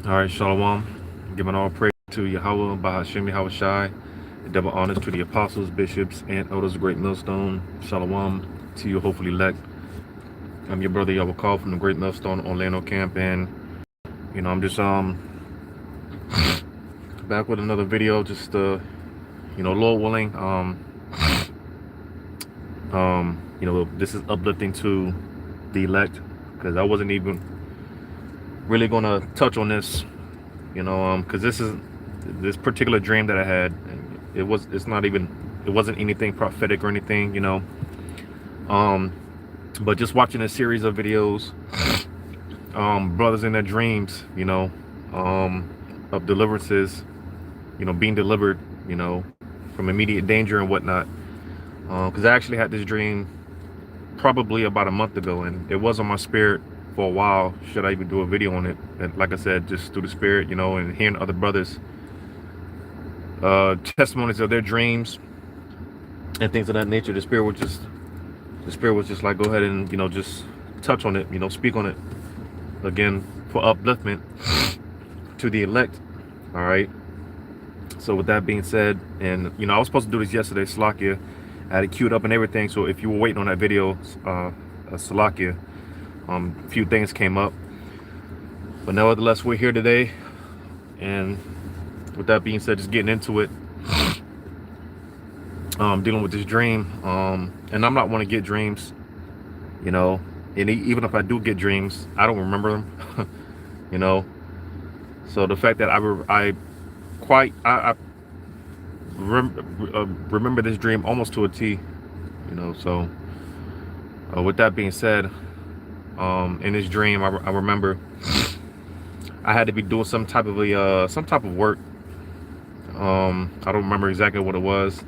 All right, Shalom. Giving all praise to Yahweh, Bahashim Yahweh Shai. Double honors to the apostles, bishops, and elders of Great Millstone. Shalom to you, hopefully elect. I'm your brother Yahweh Call from the Great Millstone Orlando camp, and I'm just back with another video. Just Lord willing, this is uplifting to the elect, because I wasn't even really gonna touch on this, because this particular dream that I had. It wasn't anything prophetic or anything, but just watching a series of videos, brothers in their dreams, of deliverances, being delivered, from immediate danger and whatnot. Because I actually had this dream probably about a month ago, and it was on my spirit for a while. Should I even do a video on it? And like I said, just through the spirit, and hearing other brothers testimonies of their dreams and things of that nature, the spirit was just like, go ahead and just touch on it, speak on it again for upliftment to the elect. All right, so with that being said, and I was supposed to do this yesterday, Salakia. I had it queued up and everything, so if you were waiting on that video, Salakia, a few things came up, but nevertheless we're here today. And with that being said, just getting into it, dealing with this dream, and I'm not one to get dreams, and even if I do get dreams, I don't remember them. So the fact that I remember this dream almost to a T, so with that being said, in this dream, I remember I had to be doing some type of work. I don't remember exactly what it was,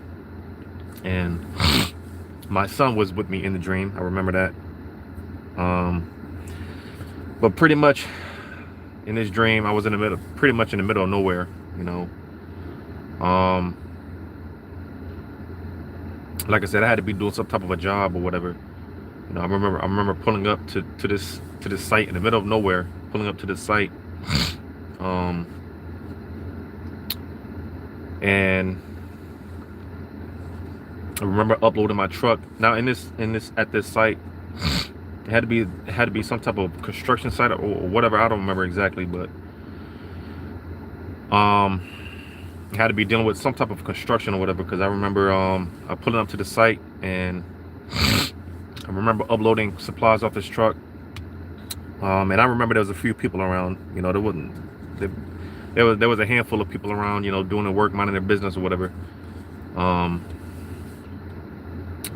and my son was with me in the dream. I remember that. But pretty much in this dream, I was pretty much in the middle of nowhere. Like I said, I had to be doing some type of a job or whatever. I remember pulling up to this site in the middle of nowhere, pulling up to this site. And I remember uploading my truck. Now at this site, it had to be some type of construction site or whatever. I don't remember exactly, but I had to be dealing with some type of construction or whatever, because I remember pulling up to the site, and I remember uploading supplies off this truck. And I remember there was a few people around. There was a handful of people around, doing the work, minding their business or whatever.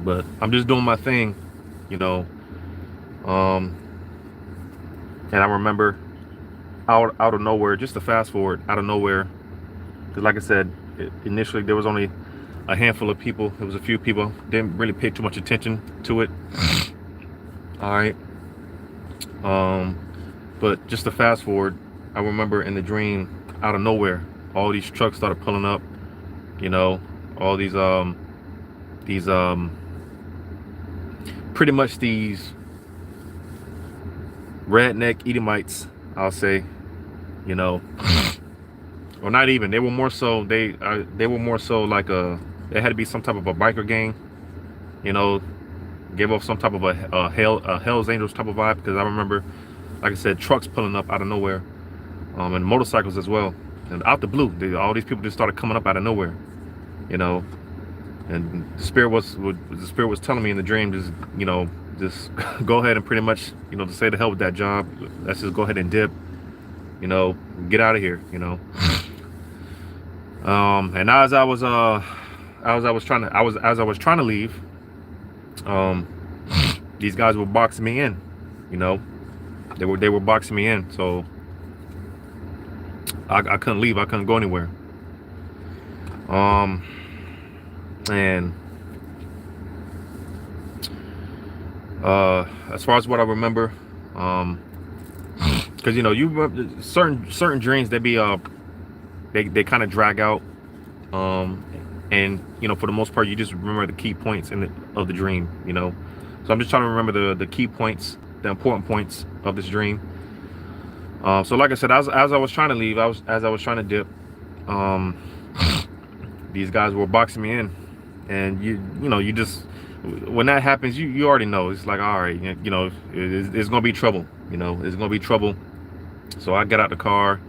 But I'm just doing my thing, and I remember out of nowhere, just to fast forward, out of nowhere, because like I said, initially there was only a handful of people. There was a few people, didn't really pay too much attention to it. All right. But just to fast forward, I remember in the dream, out of nowhere, all these trucks started pulling up, all these pretty much these redneck Edomites, I'll say, or not even. They were more so like they had to be some type of a biker gang, gave off some type of a Hell's Angels type of vibe, because I remember, like I said, trucks pulling up out of nowhere, and motorcycles as well, and out the blue, all these people just started coming up out of nowhere, and the spirit was telling me in the dream, just go ahead and pretty much, to say the hell with that job. Let's just go ahead and dip, get out of here, and as I was trying to leave, these guys were boxing me in, they were boxing me in, so I couldn't leave. I couldn't go anywhere. And as far as what I remember, because you remember certain dreams, they be they kind of drag out, and for the most part, you just remember the key points of the dream, So I'm just trying to remember the key points, the important points of this dream. So like I said, as I was trying to leave, as I was trying to dip, um, these guys were boxing me in, and you know, you just, when that happens, you already know. It's like, all right, you know, it's gonna be trouble. You know, it's gonna be trouble. So I get out the car.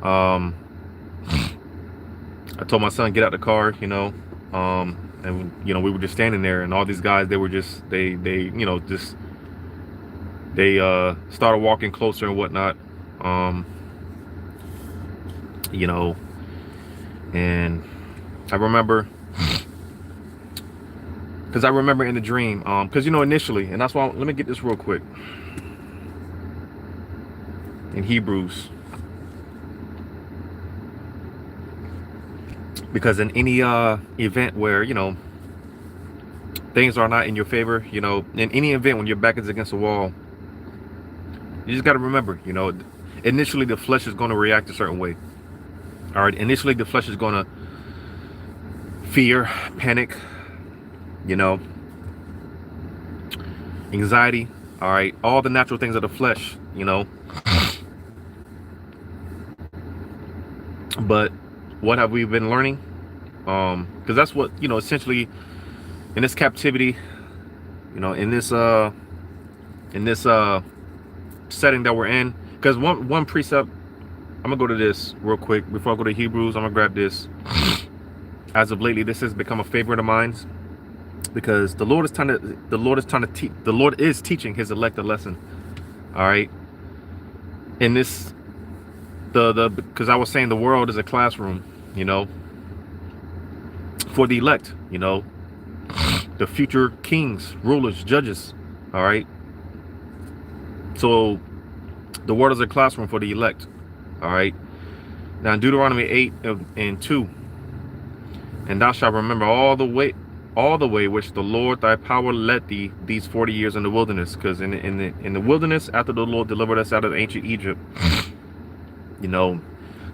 Um, I told my son, get out the car. You know, and you know, we were just standing there, and all these guys, they were just, they you know, just, they started walking closer and whatnot. You know, and I remember, because I remember in the dream, because you know, initially, and that's why, let me get this real quick. In Hebrews, because in any event where, you know, things are not in your favor, you know, in any event when your back is against the wall, you just got to remember, you know, initially the flesh is going to react a certain way. All right, initially the flesh is going to fear, panic, you know, anxiety. All right, all the natural things of the flesh, you know. But what have we been learning? Because that's what, you know, essentially in this captivity, you know, in this setting that we're in. Because one precept, I'm gonna go to this real quick before I go to Hebrews. I'm gonna grab this. As of lately, this has become a favorite of mine, because the Lord is teaching his elect a lesson. All right. In this, because I was saying the world is a classroom, you know, for the elect, you know, the future kings, rulers, judges. All right. So the world is a classroom for the elect. All right. Now in Deuteronomy 8 and 2, and thou shalt remember all the way which the Lord thy power led thee these 40 years in the wilderness. Because in the wilderness, after the Lord delivered us out of ancient Egypt, you know,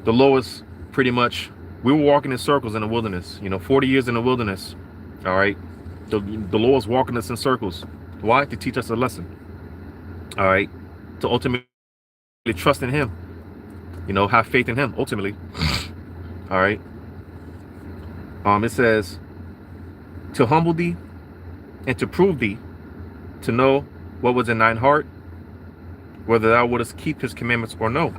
the Lord was pretty much, we were walking in circles in the wilderness, you know, 40 years in the wilderness. All right. The Lord was walking us in circles. Why? To teach us a lesson. All right. To ultimately trust in him, you know, have faith in him ultimately. All right. It says, to humble thee and to prove thee, to know what was in thine heart, whether thou wouldest keep his commandments or no.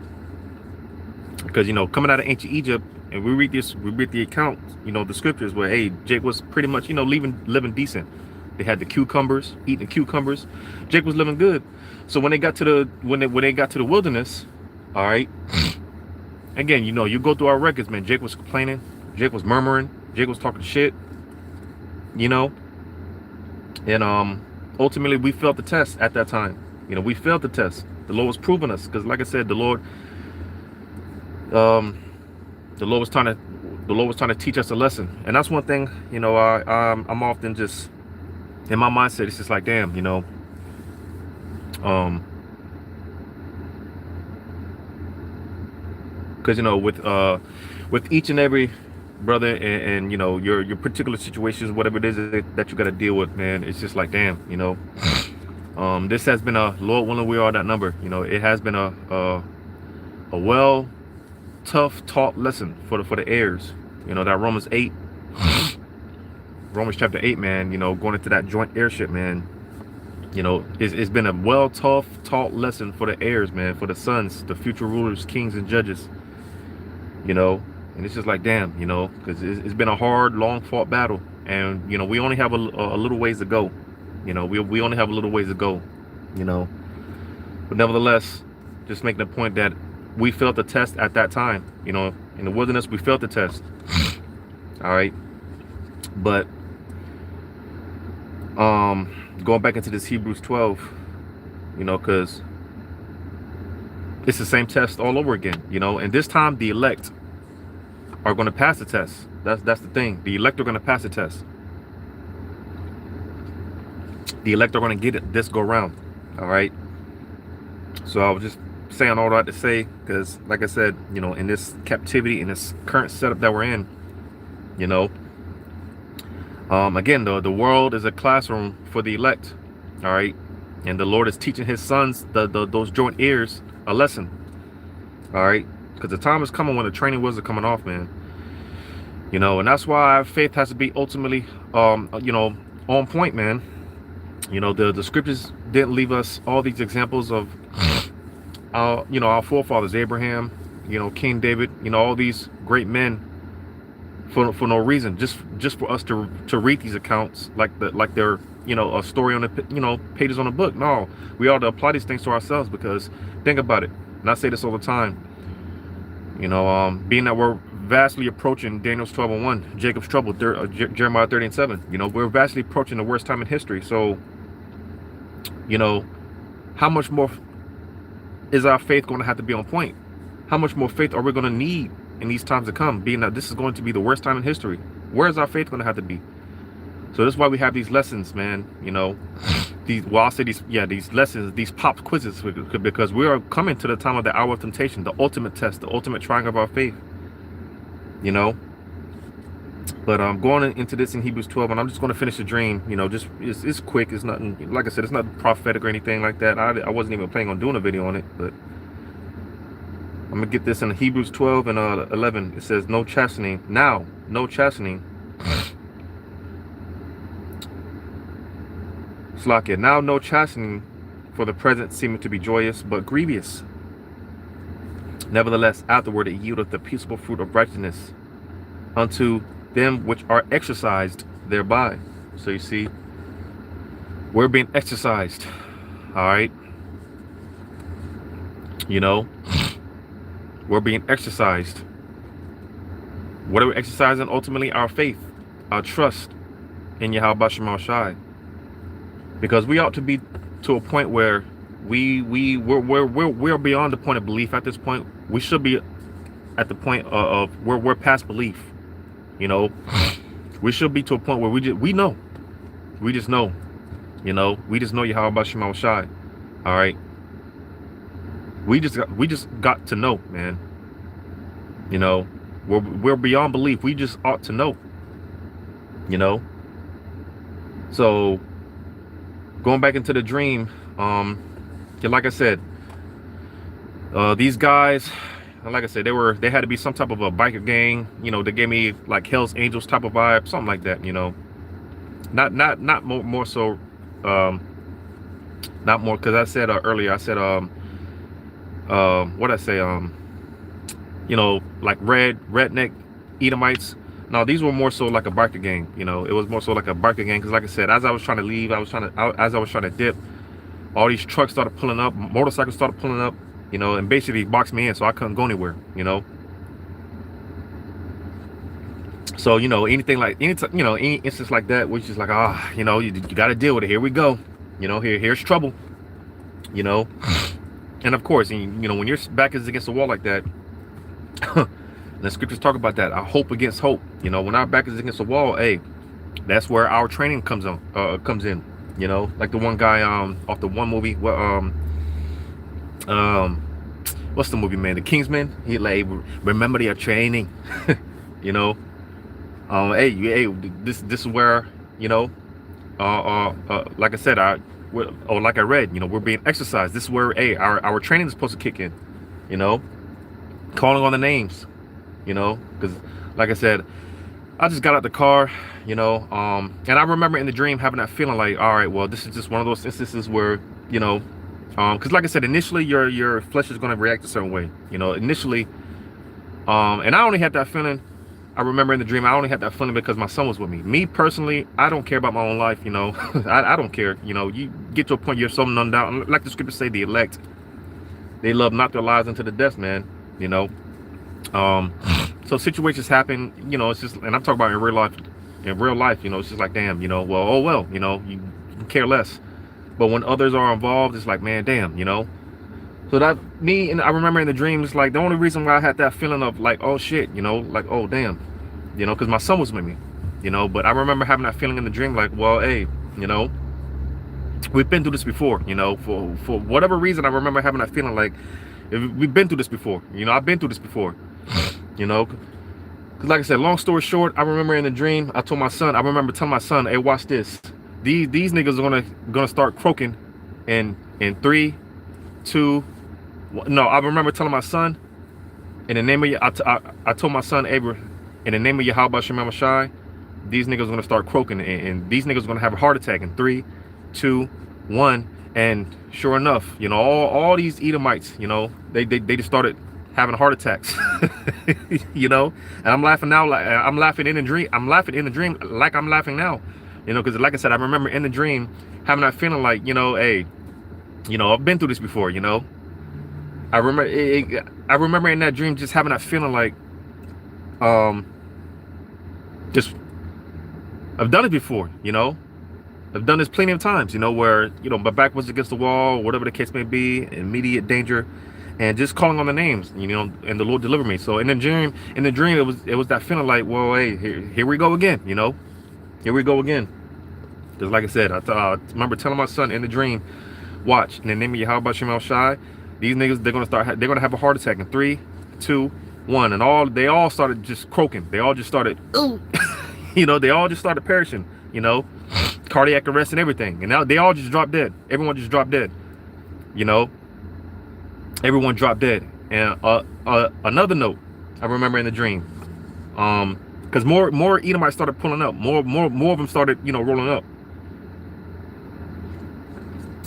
Because, you know, coming out of ancient Egypt, and we read the account, you know, the scriptures where, hey, Jake was pretty much, you know, living decent. They had the cucumbers, eating cucumbers. Jake was living good. So when they got to the wilderness, all right, again, you know, you go through our records, man. Jake was complaining, Jake was murmuring, Jake was talking shit, you know, and ultimately we failed the test at that time. You know, we failed the test. The Lord was proving us, because like I said, the Lord was trying to teach us a lesson. And that's one thing, you know, I'm often just in my mindset, it's just like, damn, you know, because, you know, with each and every brother and you know, your particular situations, whatever it is that you got to deal with, man, it's just like, damn, you know, this has been a, Lord willing, we are that number, you know, it has been a well tough taught lesson for the heirs, you know, that Romans chapter 8, man, you know, going into that joint heirship, man, you know, it's been a well tough taught lesson for the heirs, man, for the sons, the future rulers, kings and judges, you know. And it's just like, damn, you know, because it's been a hard, long fought battle, and you know, we only have a little ways to go, you know, we only have a little ways to go, you know, but nevertheless, just making the point that we failed the test at that time, you know, in the wilderness, we failed the test. All right. But going back into this Hebrews 12, you know, because it's the same test all over again, you know, and this time the elect are going to pass the test. That's the thing. The elect are going to pass the test. The elect are going to get it this go round. All right. So I was just saying all that to say, because like I said, you know, in this captivity, in this current setup that we're in, you know, again, the world is a classroom for the elect. All right. And the Lord is teaching his sons, those joint heirs, a lesson. All right, because the time is coming when the training wheels are coming off, man. You know, and that's why faith has to be ultimately, you know, on point, man. You know, the scriptures didn't leave us all these examples of, you know, our forefathers, Abraham, you know, King David, you know, all these great men for no reason, just for us to read these accounts like they're, you know, a story on the, you know, pages on a book. No, we ought to apply these things to ourselves, because think about it, and I say this all the time. You know, being that we're vastly approaching Daniel's 12:1, Jacob's trouble, Jeremiah 30:7. You know, we're vastly approaching the worst time in history. So, you know, how much more is our faith going to have to be on point? How much more faith are we going to need in these times to come, being that this is going to be the worst time in history? Where is our faith going to have to be? So that's why we have these lessons, man. You know, I'll say these lessons, these pop quizzes, because we are coming to the time of the hour of temptation, the ultimate test, the ultimate trying of our faith. You know, but going into this in Hebrews 12, and I'm just going to finish the dream. You know, just it's quick. It's nothing, like I said, it's not prophetic or anything like that. I wasn't even planning on doing a video on it, but I'm gonna get this in Hebrews 12 and 11. It says, "No chastening now, no chastening." Slakia, now no chastening for the present seemeth to be joyous, but grievous. Nevertheless, afterward it yieldeth the peaceable fruit of righteousness unto them which are exercised thereby. So you see, we're being exercised. All right. You know, we're being exercised. What are we exercising? Ultimately, our faith, our trust in Yahweh Shema Shai. Because we ought to be to a point where we're beyond the point of belief at this point. We should be at the point of where we're past belief. You know, we should be to a point where we just know. You know, we just know Yahweh Shema Shai. All right. We just got to know, man. You know, we're beyond belief. We just ought to know. You know. So going back into the dream, like I said, these guys, like I said, they had to be some type of a biker gang. You know, they gave me like Hell's Angels type of vibe, something like that. You know, not more so, not more, because I said earlier, I said what I say, you know, like redneck Edomites. No, these were more so like a biker gang. You know, it was more so like a biker gang, because like I said, as I was trying to leave, as I was trying to dip, all these trucks started pulling up, motorcycles started pulling up, you know, and basically boxed me in, so I couldn't go anywhere. You know, so you know, any instance like that, which is like, you know, you got to deal with it. Here we go. You know, here's trouble. You know, and of course, you know, when your back is against the wall like that. The scriptures talk about that. Our hope against hope. You know, when our back is against the wall, hey, that's where our training comes in. You know, like the one guy off the one movie. What's the movie, man? The Kingsman. He like, remember their training. You know, hey, this is where, you know, like I said, like I read, you know, we're being exercised. This is where, hey, our training is supposed to kick in. You know, calling on the names. You know, because like I said, I just got out the car, you know, and I remember in the dream having that feeling like, all right, well, this is just one of those instances where, you know, because like I said, initially your flesh is going to react a certain way, you know, initially, and I only had that feeling. I remember in the dream, I only had that feeling because my son was with me. Me personally, I don't care about my own life, you know. I don't care, you know. You get to a point you're so numbed out, like the scriptures say, the elect, they love not their lives unto the death, man, you know. So situations happen, you know, it's just, and I'm talking about in real life, you know, it's just like, damn, you know, well, oh well, you know, you care less. But when others are involved, it's like, man, damn, you know. So that and I remember in the dream, it's like the only reason why I had that feeling of like, oh shit, you know, like, oh damn, you know, because my son was with me, you know. But I remember having that feeling in the dream, like, well, hey, you know, we've been through this before, you know, for whatever reason. I remember having that feeling like, we've been through this before, you know. I've been through this before. You know, because like I said, long story short, I remember in the dream, I remember telling my son, hey, watch this. These niggas are gonna start croaking in 3, 2, 1. No, I remember telling my son, In the name of I told my son Abraham, in the name of Yahweh Shem Shai, these niggas are gonna start croaking, and these niggas are gonna have a heart attack in 3, 2, 1. And sure enough, you know, all these Edomites, you know, they just started having heart attacks. You know, and I'm laughing now, like I'm laughing in the dream. I'm laughing in the dream like I'm laughing now, you know, because like I said, I remember in the dream having that feeling like, you know, hey, you know, I've been through this before, you know. I remember in that dream just having that feeling like, just I've done it before, you know. I've done this plenty of times, you know, where, you know, my back was against the wall, whatever the case may be, immediate danger, and just calling on the names, you know, and the Lord delivered me. So in the dream, it was that feeling like, well, hey, here we go again, you know, here we go again. Because like I said, I remember telling my son in the dream, watch, in the name of Yahweh Shem Shai, these niggas, they're gonna have a heart attack in 3, 2, 1, and they all started just croaking. They all just started, ooh, you know, they all just started perishing, you know. Cardiac arrest and everything, and now they all just dropped dead. Everyone just dropped dead, you know. Everyone dropped dead. And another note I remember in the dream, because more Edomites started pulling up, more of them started, you know, rolling up.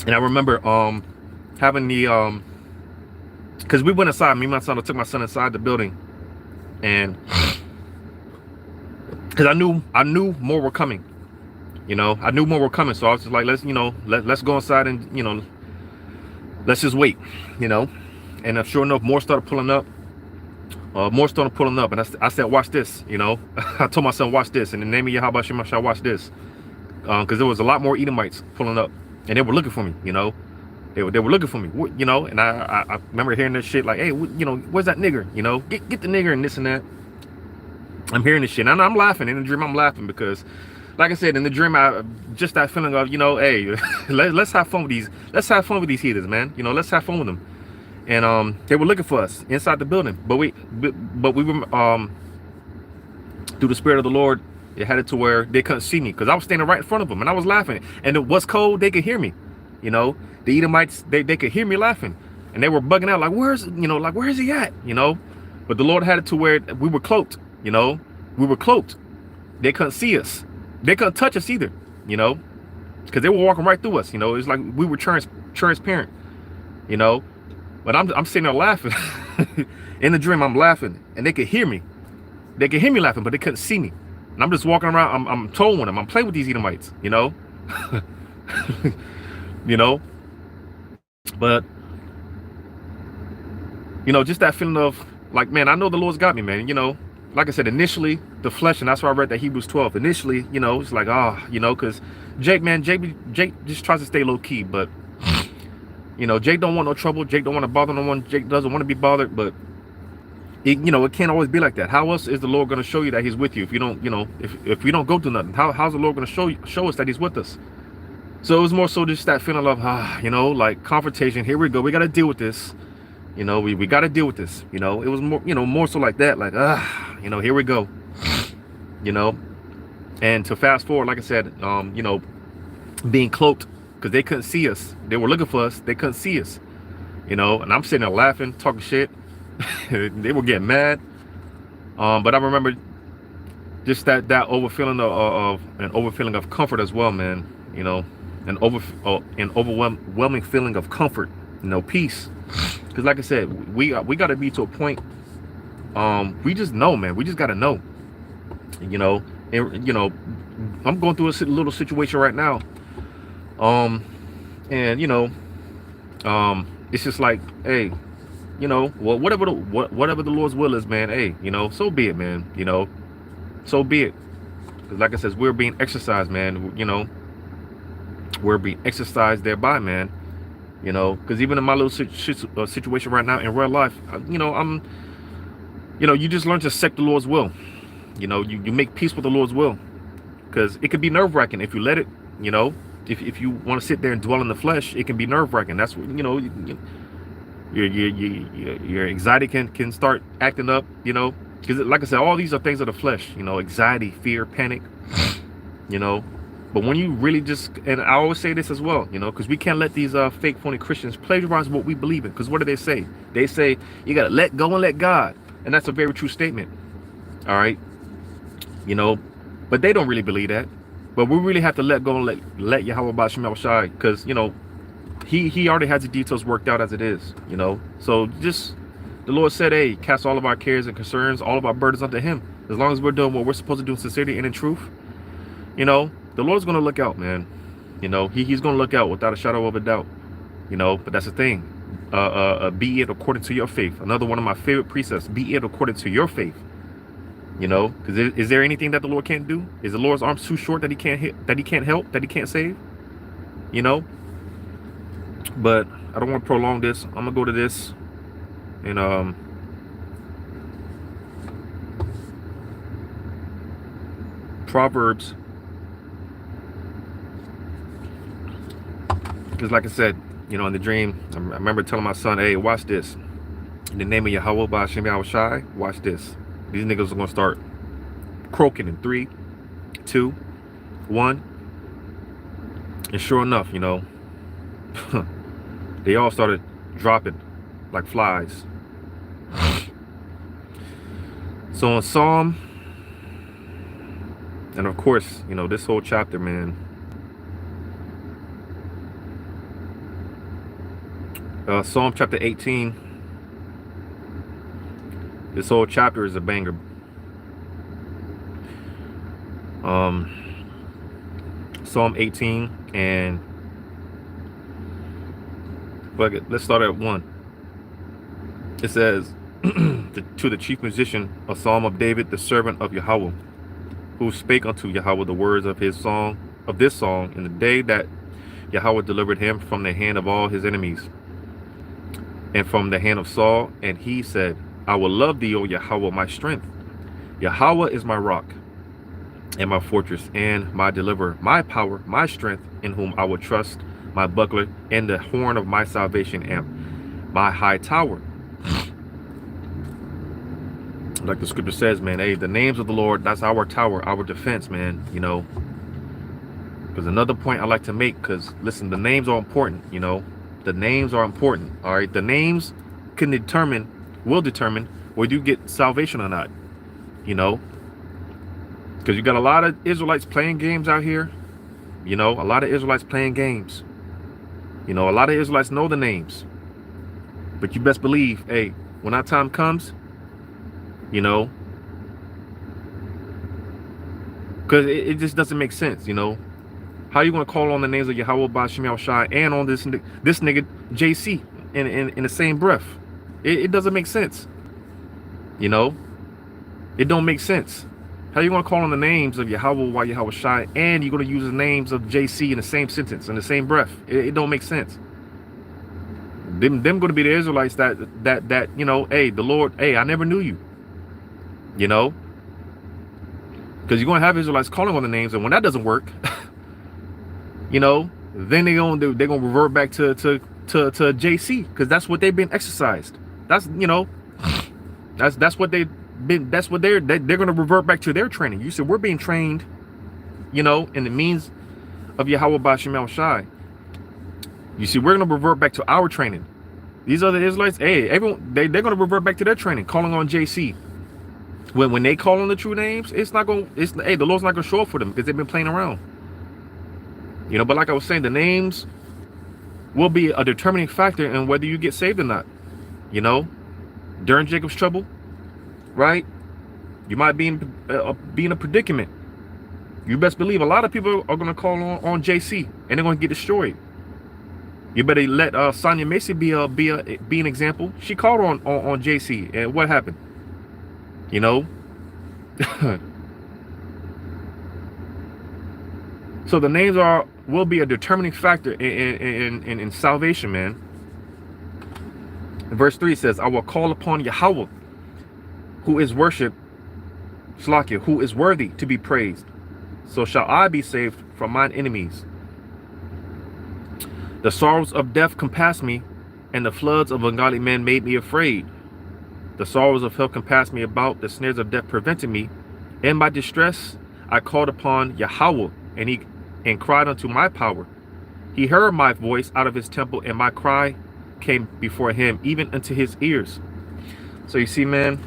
And I remember having the because we went inside, me and my son, I took my son inside the building, and because I knew more were coming. You know, I knew more were coming, so I was just like, let's go inside and, you know, let's just wait, you know. And sure enough, more started pulling up. And I said, watch this, you know. I told my son, watch this. In the name of Yahweh Shem Shai, watch this. Because there was a lot more Edomites pulling up, and they were looking for me, you know. They were looking for me, you know. And I remember hearing this shit like, hey, you know, where's that nigger? You know, get the nigger and this and that. I'm hearing this shit, and I'm laughing. In the dream, I'm laughing because, like I said, in the dream, I just that feeling of, you know, hey, let's have fun with these. Let's have fun with these heathens, man. You know, let's have fun with them. And they were looking for us inside the building, but we were through the Spirit of the Lord, it had it to where they couldn't see me because I was standing right in front of them and I was laughing. And it was cold; they could hear me. You know, the Edomites, they could hear me laughing, and they were bugging out like, where's he at? You know, but the Lord had it to where we were cloaked. You know, we were cloaked. They couldn't see us. They couldn't touch us either, you know, because they were walking right through us. You know, it's like we were transparent, you know. But I'm sitting there laughing. In the dream, I'm laughing, and they could hear me. They could hear me laughing, but they couldn't see me. And I'm just walking around. I'm towing them. I'm playing with these Edomites, you know. You know. But you know, just that feeling of like, man, I know the Lord's got me, man. You know. Like I said, initially, the flesh, and that's why I read that Hebrews 12. Initially, you know, it's like, you know, because Jake just tries to stay low key, but you know, Jake don't want no trouble. Jake don't want to bother no one. Jake doesn't want to be bothered, but you know, it can't always be like that. How else is the Lord going to show you that He's with you if you don't, you know, if we don't go through nothing? How's the Lord going to show us that He's with us? So it was more so just that feeling of, you know, like confrontation. Here we go. We got to deal with this. You know, we got to deal with this. You know, it was more, you know, more so like that, like, you know, here we go. You know, and to fast forward, like I said, you know, being cloaked because they couldn't see us. They were looking for us. They couldn't see us. You know, and I'm sitting there laughing, talking shit. They were getting mad. But I remember just that overfeeling of comfort as well, man. You know, an overwhelming feeling of comfort. You know, peace. Because like I said, we got to be to a point. We just know, man. We just got to know. You know, and you know, I'm going through a little situation right now. And you know, it's just like, hey, you know, well, whatever the Lord's will is, man. Hey, you know, so be it, man. You know, so be it. Because like I said, we're being exercised, man. You know, we're being exercised thereby, man. You know, because even in my little situation right now in real life, you know, you know, you just learn to accept the Lord's will. You know, you make peace with the Lord's will, because it can be nerve-wracking if you let it. You know, if you want to sit there and dwell in the flesh, it can be nerve-wracking. That's what, you know, your anxiety can start acting up. You know, because like I said, all these are things of the flesh. You know, anxiety, fear, panic. You know. But when you really just, and I always say this as well, you know, because we can't let these fake, phony Christians plagiarize what we believe in. Because what do they say? They say you got to let go and let God. And that's a very true statement. All right. You know, but they don't really believe that. But we really have to let go and let Yahweh Bashim Shai, because, you know, he already has the details worked out as it is, you know. So just, the Lord said, hey, cast all of our cares and concerns, all of our burdens unto him. As long as we're doing what we're supposed to do in sincerity and in truth, you know, the Lord's going to look out, man. You know, he's going to look out without a shadow of a doubt, you know. But that's the thing. Be it according to your faith. Another one of my favorite precepts, be it according to your faith. You know, because is there anything that the Lord can't do? Is the Lord's arms too short that he can't hit, that he can't help, that he can't save? You know? But I don't want to prolong this. I'm gonna go to this, and Proverbs, because like I said, you know, in the dream, I remember telling my son, hey, watch this. In the name of Yahweh Ba'Shem Yahushai, watch this. These niggas are gonna start croaking in 3, 2, 1. And sure enough, you know, they all started dropping like flies. So in Psalm, and of course, you know, this whole chapter, man, Psalm chapter 18, this whole chapter is a banger. Psalm 18, and let's start at 1. It says, to the chief musician, a psalm of David, the servant of Yahweh, who spake unto Yahweh the words of this song in the day that Yahweh delivered him from the hand of all his enemies, and from the hand of Saul. And he said, I will love thee, O Yahweh, my strength. Yahweh is my rock and my fortress and my deliverer, my power, my strength, in whom I will trust, my buckler and the horn of my salvation, and my high tower. Like the scripture says, man, hey, the names of the Lord, that's our tower, our defense, man, you know. Because another point I like to make, because listen, the names are important, you know. The names are important, all right. The names will determine whether you get salvation or not, you know. Because you got a lot of Israelites playing games out here, you know. A lot of Israelites playing games, you know. A lot of Israelites know the names, but you best believe, hey, when that time comes, you know, because it just doesn't make sense, you know. How you gonna call on the names of Yahweh Ba'Shem Yahushai and on this nigga JC in the same breath? It doesn't make sense, you know. It don't make sense. How you gonna call on the names of Yahweh Yahushai and you're gonna use the names of JC in the same sentence, in the same breath? It don't make sense. Them gonna be the Israelites that you know, hey, the Lord, hey, I never knew you. You know, because you're gonna have Israelites calling on the names, and when that doesn't work, you know, then they're gonna revert back to JC, because that's what they've been exercised. That's, you know, that's what they've been. That's what they're gonna revert back to their training. You said we're being trained, you know, in the means of Yahweh Ba'Shem Yahushai. You see, we're gonna revert back to our training. These other Israelites, hey, everyone, they're gonna revert back to their training, calling on JC. When they call on the true names, hey, the Lord's not gonna show up for them because they've been playing around. You know, but like I was saying, the names will be a determining factor in whether you get saved or not. You know, during Jacob's trouble, right? You might be in a predicament. You best believe a lot of people are gonna call on JC and they're gonna get destroyed. You better let Sonia Macy be an example. She called on JC, and what happened? You know. So the names will be a determining factor in salvation, man. Verse 3 says, I will call upon Yahweh, who is worshipped, Slakia, who is worthy to be praised. So shall I be saved from mine enemies. The sorrows of death compassed me, and the floods of ungodly men made me afraid. The sorrows of hell compassed me about, the snares of death prevented me. In my distress I called upon Yahweh, and cried unto my power. He heard my voice out of his temple, and my cry came before him, even unto his ears. So you see, man,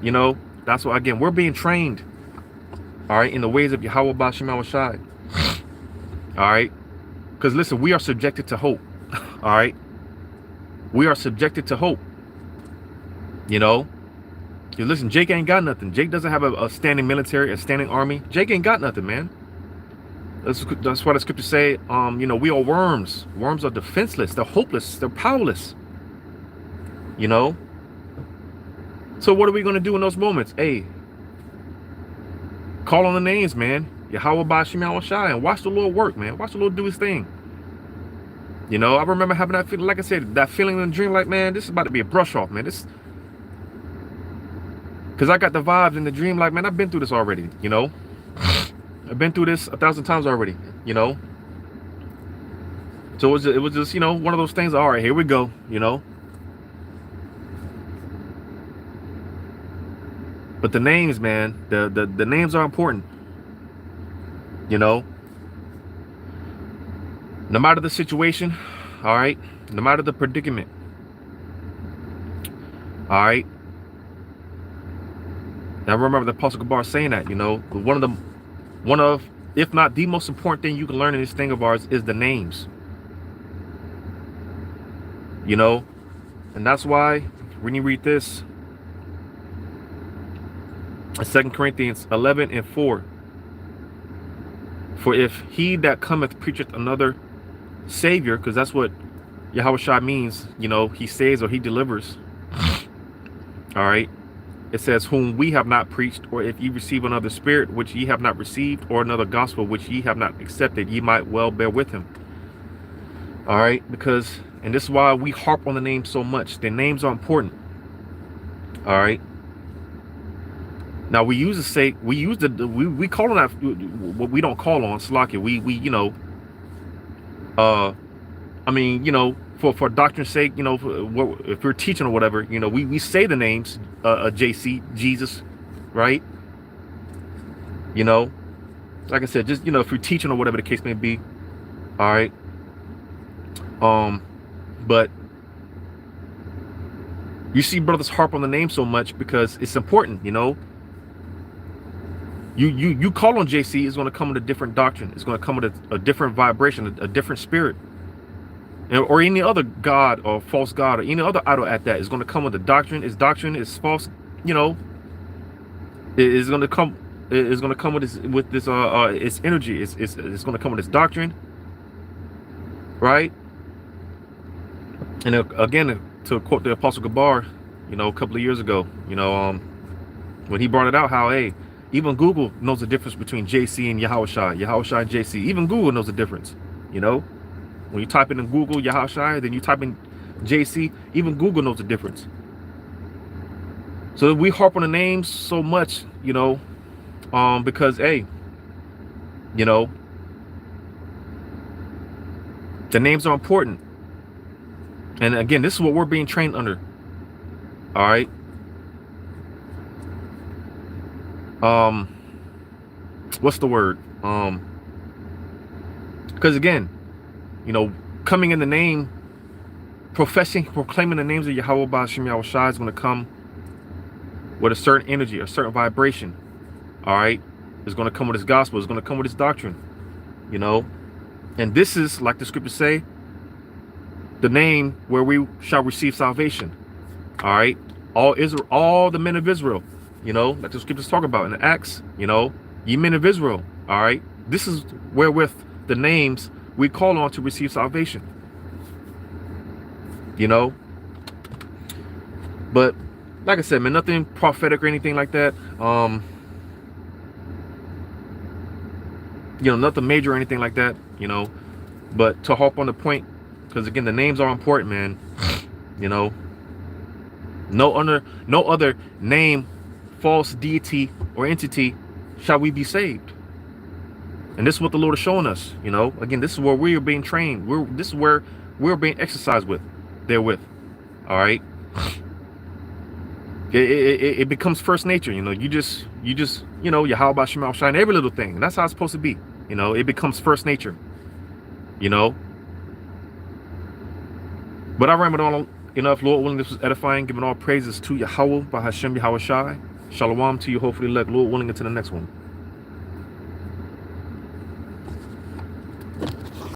You know, that's why, again, we're being trained, all right, in the ways of Yahweh Bashim Shai. All right. Because listen, we are subjected to hope. All right. We are subjected to hope. You know, you listen, Jake ain't got nothing. Jake doesn't have a standing military, a standing army. Jake ain't got nothing, man. That's why the scriptures say, you know, we are worms. Worms are defenseless. They're hopeless. They're powerless. You know. So what are we going to do in those moments? Hey, call on the names, man. Yahweh Bashim Shai, and watch the Lord work, man. Watch the Lord do his thing. You know, I remember having that feeling, like I said, that feeling in the dream, like, man, this is about to be a brush off, man. This, because I got the vibes in the dream, like, man, I've been through this already, you know. I've been through this 1,000 times already, you know. So it was just, you know, one of those things. All right, here we go, you know. But the names, man, the names are important, you know. No matter the situation, all right, no matter the predicament, all right. Now I remember the Apostle Gabar saying that, you know, one of, if not the most important thing you can learn in this thing of ours is the names. You know, and that's why when you read this, 2 Corinthians 11:4, for if he that cometh preacheth another Savior, because that's what Yahweh Shai means, you know, he saves or he delivers. All right. It says, whom we have not preached, or if ye receive another spirit which ye have not received, or another gospel which ye have not accepted, ye might well bear with him. All right. Because, and this is why we harp on the names so much. The names are important. All right. Now we use we call on that, what we don't call on Slakia. We you know, I mean, you know, for doctrine's sake, you know, if we're teaching or whatever, you know, we say the names, JC, Jesus, right? You know, like I said, just, you know, if you're teaching or whatever the case may be, all right. But you see brothers harp on the name so much because it's important, you know. You call on JC, is going to come with a different doctrine. It's going to come with a different vibration, a different spirit. Or any other god or false god or any other idol at that is going to come with a doctrine. Its doctrine is false, you know. It is going to come. It's going to come with this its energy. It's going to come with its doctrine, right? And again, to quote the Apostle Gabar, you know, a couple of years ago, you know, when he brought it out, how even Google knows the difference between JC and Yahweh Shai and JC. Even Google knows the difference, you know. When you type in Google Yahweh Shai, then you type in JC, even Google knows the difference. So we harp on the names so much, you know, because, hey, you know, the names are important. And again, this is what we're being trained under. All right. What's the word? Because again, you know, coming in the name, proclaiming the names of Yahweh Bashim Yahweh Shai is going to come with a certain energy, a certain vibration. All right. It's going to come with his gospel. It's going to come with his doctrine, you know. And this is, like the scriptures say, the name where we shall receive salvation. All right. All Israel, all the men of Israel, you know, like the scriptures talk about in the Acts, you know, ye men of Israel. All right. This is wherewith the names we call on to receive salvation, you know. But like I said, man, nothing prophetic or anything like that. You know, nothing major or anything like that, you know. But to hop on the point, because again, the names are important, man. You know, no other name, false deity or entity shall we be saved. And this is what the Lord is showing us, you know. Again, this is where we are being trained. This is where we're being exercised therewith. All right. It becomes first nature, you know. You just, you know, Yahweh Bashim Shine, every little thing. And that's how it's supposed to be. You know, it becomes first nature. You know. But I ram it Enough, Lord willing, this was edifying. Giving all praises to Yahweh, by Hashem Yahweh Shai. Shalom to you, hopefully, Lord willing, into the next one.